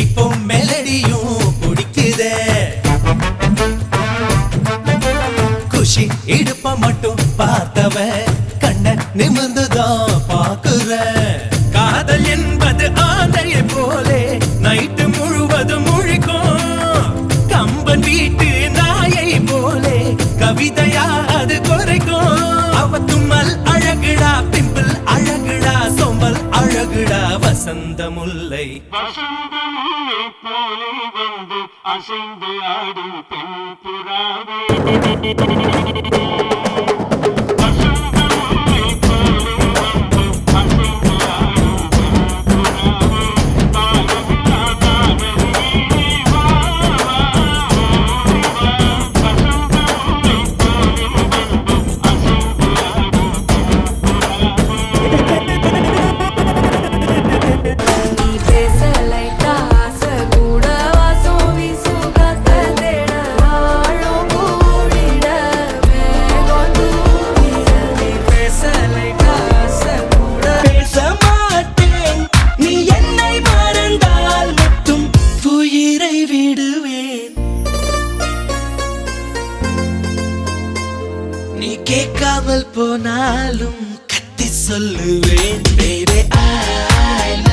இப்போ மெலடியும் பிடிக்குதே குஷி இடுப்ப மட்டும் பார்த்தவன் கண்ண நிமிர்ந்துதான் பாக்குற காதல் என்பது ஆந்தையை போலே நைட்டு முழுவதும் முழிக்கும் கம்பன் வீட்டு நாயை போலே கவிதையா அது குறைக்கும் அவ தும்மல் அழகுடா பிம்பிள் அழகுடா சொம்பல் அழகுடா வசந்த முல்லை போலே வந்து அசைந்து ஆடும் பெண் புறாவே நீ கேட்காமல் போனாலும் கத்தி சொல்லுவேன் baby I